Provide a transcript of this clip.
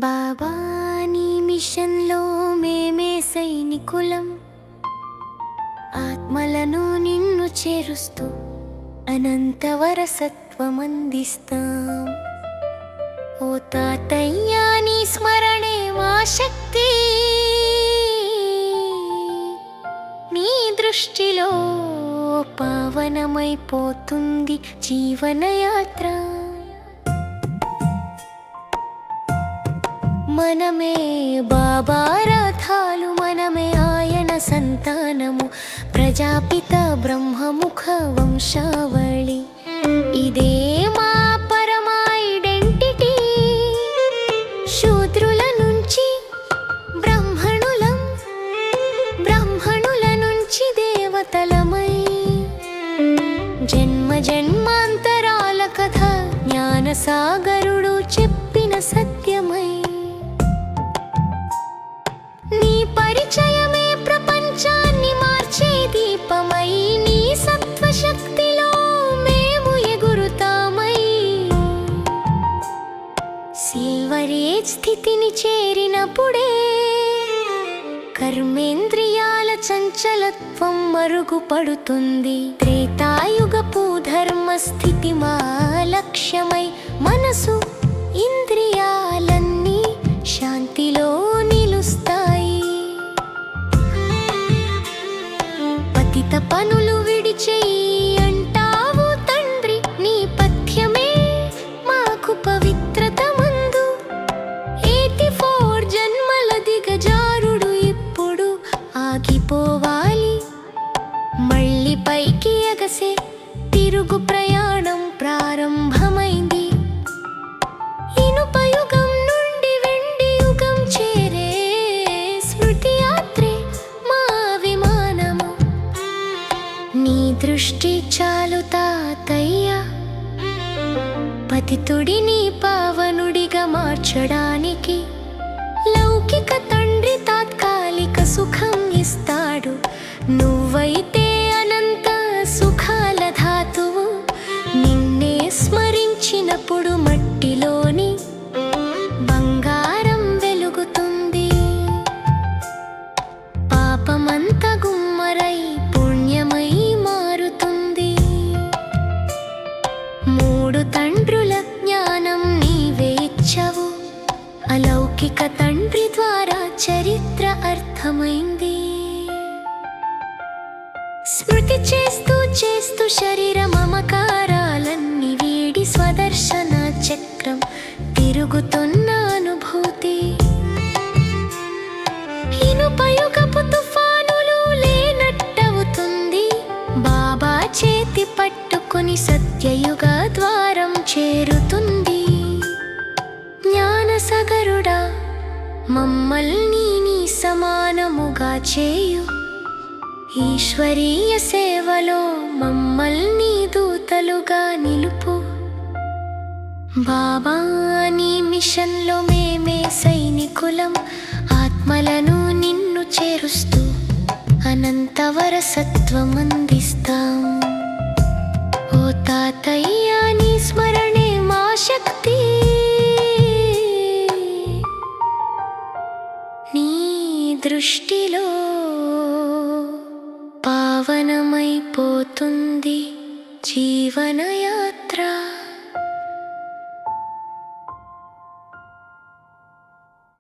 బాబా నీ మిషన్లో మేమే సైనికులం, ఆత్మలను నిన్ను చేరుస్తూ అనంత వరసత్వమందిస్తాం. ఓ తాతయ్యా నీ స్మరణే మా శక్తి, నీ దృష్టిలో పావనమైపోతుంది జీవనయాత్ర. మనమే బాబా రథాలు, మనమే ఆయన సంతానము, ప్రజాపిత బ్రహ్మముఖ వంశావళి. ఇదే మా పరమ ఐడెంటిటీ. శూద్రుల నుంచి బ్రాహ్మణులం, బ్రాహ్మణుల నుంచి దేవతలమై, జన్మ జన్మాంతరాల కథ జ్ఞానసాగరుడు చెప్పిన సత్యమై. నీ పరిచయమే ప్రపంచాన్ని మార్చే దీపమై, నీ సత్వశక్తిలో మేము ఎగురుతామై. సిల్వర్ ఏజ్ స్థితిని చేరినప్పుడే కర్మేంద్రియాల చంచలత్వం మరుగుపడుతుంది. త్రేతాయుగపు ధర్మస్థితి మా లక్ష్యమై, మనసు ఇంద్రియాలన్నీ శాంతిలో నిలుస్తాయి. పతిత పనులు విడిచేయి అంటావు తండ్రి, నీ పథ్యమే మాకు పవిత్రత మందు. 84 జన్మల దిగజారుడు ఇప్పుడు ఆగిపోవాలి. మళ్ళీ పైకి ఎగసే తిరుగు ప్రయాణం ప్రారంభమైంది. ఇనుపయుగం నుండి వెండి యుగం చేరే స్మృతి యాత్రే మా విమానము. నీ దృష్టి చాలు తాతయ్యా, పతితుడిని పావనుడిగా మార్చడానికి. లౌకిక తండ్రి తాత్కాలిక సుఖం ఇస్తాడు, నువ్వైతే అనంత సుఖాల ధాతువు. నిన్నే స్మరించినప్పుడు మట్టిలోని బంగారం వెలుగుతుంది. పాపమంత గుమ్మరై పుణ్యమై మారుతుంది. 3 తండ్రుల జ్ఞానం నీవే ఇచ్చావు, అలౌకిక తండ్రి ద్వారా చరిత్ర అర్థమైంది. స్మృతి చేస్తూ చేస్తూ శరీర మమకారాలన్నీ వీడి స్వదర్శన చక్రం తిరుగుతున్న అనుభూతి. ఇనుపయుగపు తుఫానులు లేనట్టవుతుంది. బాబా చేతి పట్టుకుని సత్యయుగ ద్వారం చేరుతుంది. జ్ఞానసాగరుడా మమ్మల్ని నీ సమానముగా చేయు. ఈశ్వరీయ సేవలో మమ్మల్ని దూతలుగా నిలుపు. బాబా నీ మిషన్లో మేమే సైనికులం, ఆత్మలను నిన్ను చేరుస్తూ అనంత వరసత్వమందిస్తాం. ఓ తాతయ్యా నీ స్మరణే మా శక్తి, నీ దృష్టిలో పావనమైపోతుంది జీవనయాత్ర.